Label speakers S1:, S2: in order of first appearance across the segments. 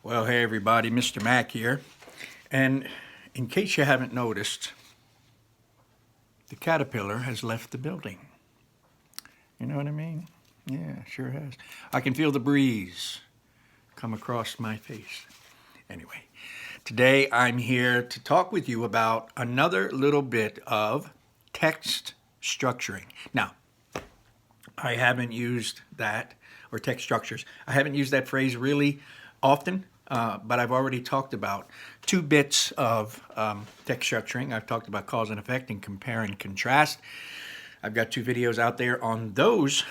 S1: Well, hey everybody, Mr. Mack here. And in case you haven't noticed, the caterpillar has left the building. You know what I mean? Yeah, sure has. I can feel the breeze come across my face. Anyway, today I'm here to talk with you about another little bit of text structuring. Now, I haven't used that, or text structures. I haven't used that phrase really often, but I've already talked about two bits of text structuring. I've talked about cause and effect and compare and contrast. I've got two videos out there on those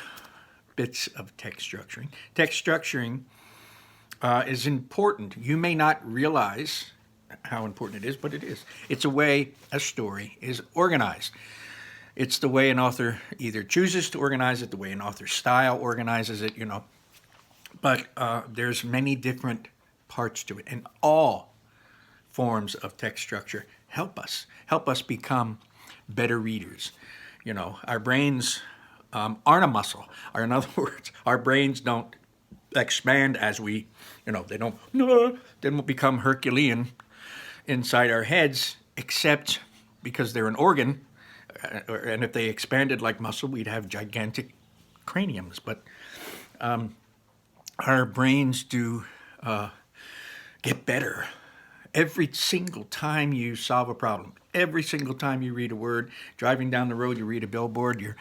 S1: bits of text structuring. Text structuring is important. You may not realize how important it is, but it is. It's a way a story is organized. It's the way an author either chooses to organize it, the way an author's style organizes it, But there's many different parts to it, and all forms of text structure help us become better readers. Our brains aren't a muscle. Or in other words, our brains don't expand as we, they don't become Herculean inside our heads, except because they're an organ. And if they expanded like muscle, we'd have gigantic craniums. But our brains do get better every single time you solve a problem. Every single time you read a word, driving down the road, you read a billboard, you're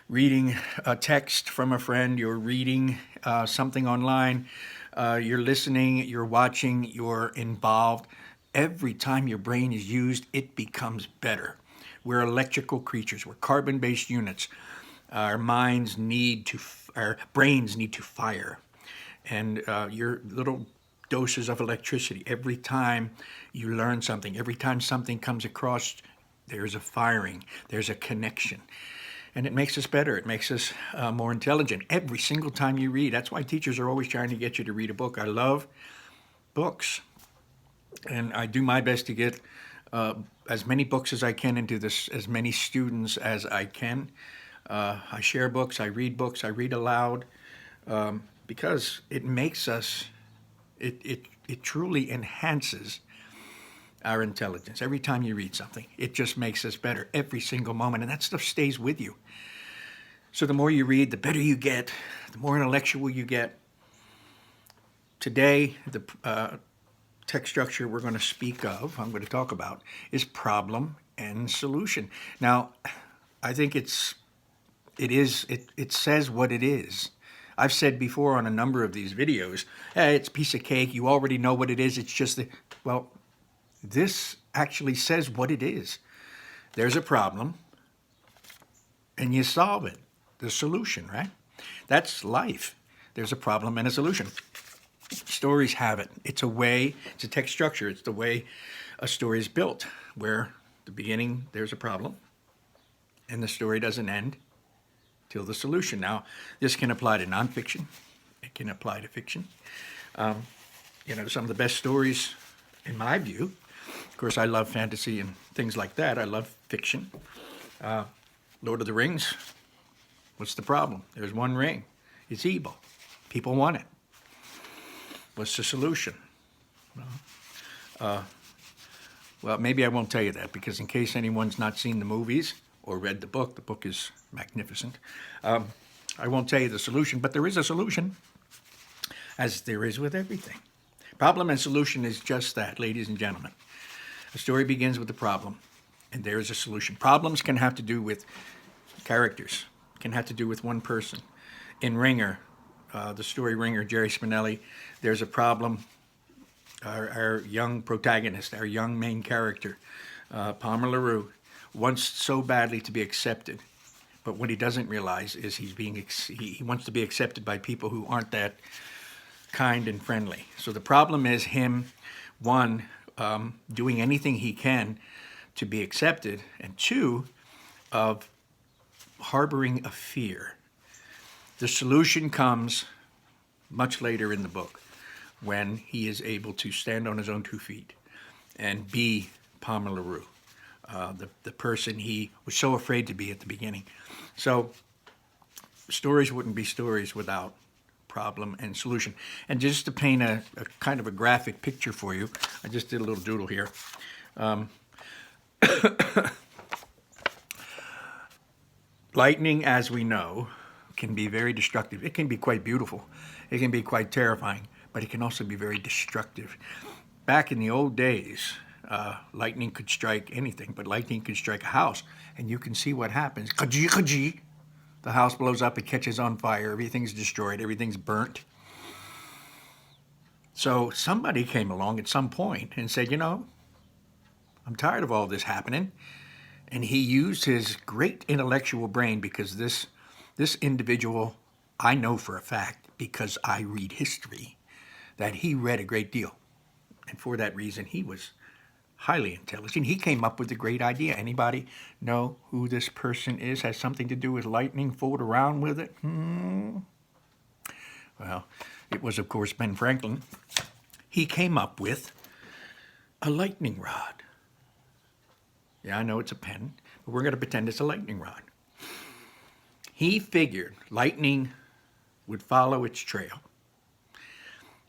S1: reading a text from a friend, you're reading something online, you're listening, you're watching, you're involved. Every time your brain is used, it becomes better. We're electrical creatures. We're carbon-based units. Our brains need to fire. And your little doses of electricity, every time you learn something, every time something comes across, there's a firing, there's a connection. And it makes us better. It makes us more intelligent every single time you read. That's why teachers are always trying to get you to read a book. I love books. And I do my best to get as many books as I can into as many students as I can. I share books, I read aloud, because it makes us, it truly enhances our intelligence. Every time you read something, it just makes us better every single moment, and that stuff stays with you. So the more you read, the better you get, the more intellectual you get. Today, the text structure we're going to talk about, is problem and solution. Now, I think it says what it is. I've said before on a number of these videos, hey, it's a piece of cake, you already know what it is, it's just this actually says what it is. There's a problem, and you solve it. The solution, right? That's life. There's a problem and a solution. Stories have it. It's a text structure. It's the way a story is built, where the beginning, there's a problem, and the story doesn't end till the solution. Now, this can apply to nonfiction. It can apply to fiction. Some of the best stories, in my view, of course, I love fantasy and things like that. I love fiction. Lord of the Rings, what's the problem? There's one ring. It's evil. People want it. What's the solution? Well, maybe I won't tell you that, because in case anyone's not seen the movies or read the book is magnificent. I won't tell you the solution, but there is a solution, as there is with everything. Problem and solution is just that, ladies and gentlemen. A story begins with a problem, and there is a solution. Problems can have to do with characters, can have to do with one person. In Ringer, the story Ringer, Jerry Spinelli, there's a problem. Our young protagonist, our young main character, Palmer LaRue, wants so badly to be accepted, but what he doesn't realize is he wants to be accepted by people who aren't that kind and friendly. So the problem is him, one, doing anything he can to be accepted, and two, of harboring a fear. The solution comes much later in the book, when he is able to stand on his own 2 feet and be Palmer LaRue, the person he was so afraid to be at the beginning. So stories wouldn't be stories without problem and solution. And just to paint a kind of a graphic picture for you, I just did a little doodle here. Lightning, as we know, can be very destructive. It can be quite beautiful. It can be quite terrifying, but it can also be very destructive. Back in the old days, lightning could strike anything, but lightning could strike a house, and you can see what happens. Ka-gee, ka-gee. The house blows up, it catches on fire, everything's destroyed, everything's burnt. So somebody came along at some point and said, you know, I'm tired of all this happening. And he used his great intellectual brain, because this individual, I know for a fact, because I read history, that he read a great deal. And for that reason, he was highly intelligent. He came up with a great idea. Anybody know who this person is? Has something to do with lightning, fooled around with it? Well, it was, of course, Ben Franklin. He came up with a lightning rod. Yeah, I know it's a pen, but we're going to pretend it's a lightning rod. He figured lightning would follow its trail.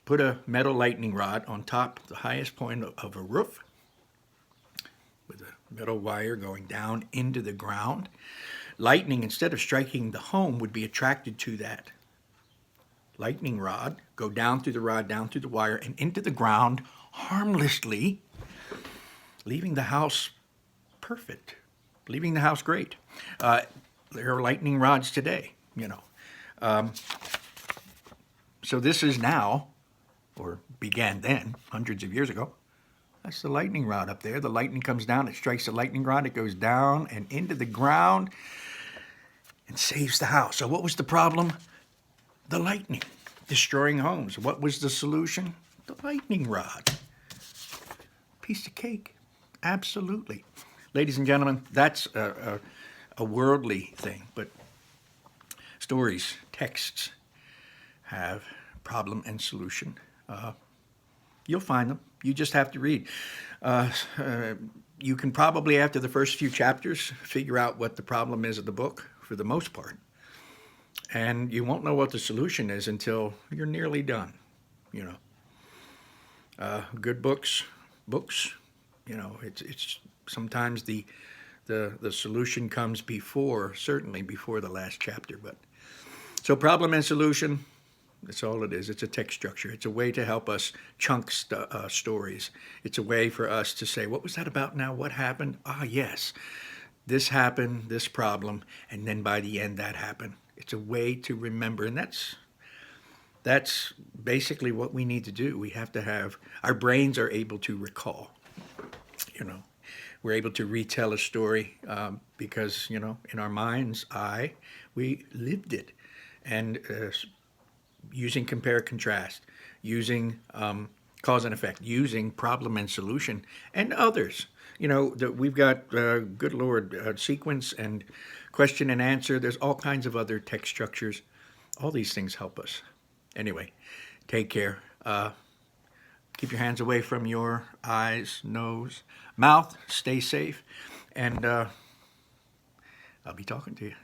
S1: Put a metal lightning rod on top, the highest point of a roof, with a metal wire going down into the ground. Lightning, instead of striking the home, would be attracted to that lightning rod, go down through the rod, down through the wire, and into the ground harmlessly, leaving the house perfect, leaving the house great. There are lightning rods today, you know. So this is now, or began then, hundreds of years ago. That's the lightning rod up there. The lightning comes down, it strikes the lightning rod, it goes down and into the ground and saves the house. So what was the problem? The lightning, destroying homes. What was the solution? The lightning rod. Piece of cake. Absolutely. Ladies and gentlemen, that's a worldly thing, but stories, texts have problem and solution. You'll find them. You just have to read. You can probably, after the first few chapters, figure out what the problem is of the book, for the most part. And you won't know what the solution is until you're nearly done, you know. Good books, you know, it's sometimes the solution comes before, certainly before the last chapter. But so problem and solution, that's all it is. It's a text structure. It's a way to help us chunk stories. It's a way for us to say, what was that about now? What happened? Ah, yes, this happened, this problem, and then by the end that happened. It's a way to remember, and that's basically what we need to do. We have to have, our brains are able to recall, you know. We're able to retell a story because, you know, in our mind's eye, we lived it. And using compare contrast, using cause and effect, using problem and solution, and others. You know, we've got, good Lord, sequence and question and answer. There's all kinds of other text structures. All these things help us. Anyway, take care. Keep your hands away from your eyes, nose, mouth. Stay safe. And I'll be talking to you.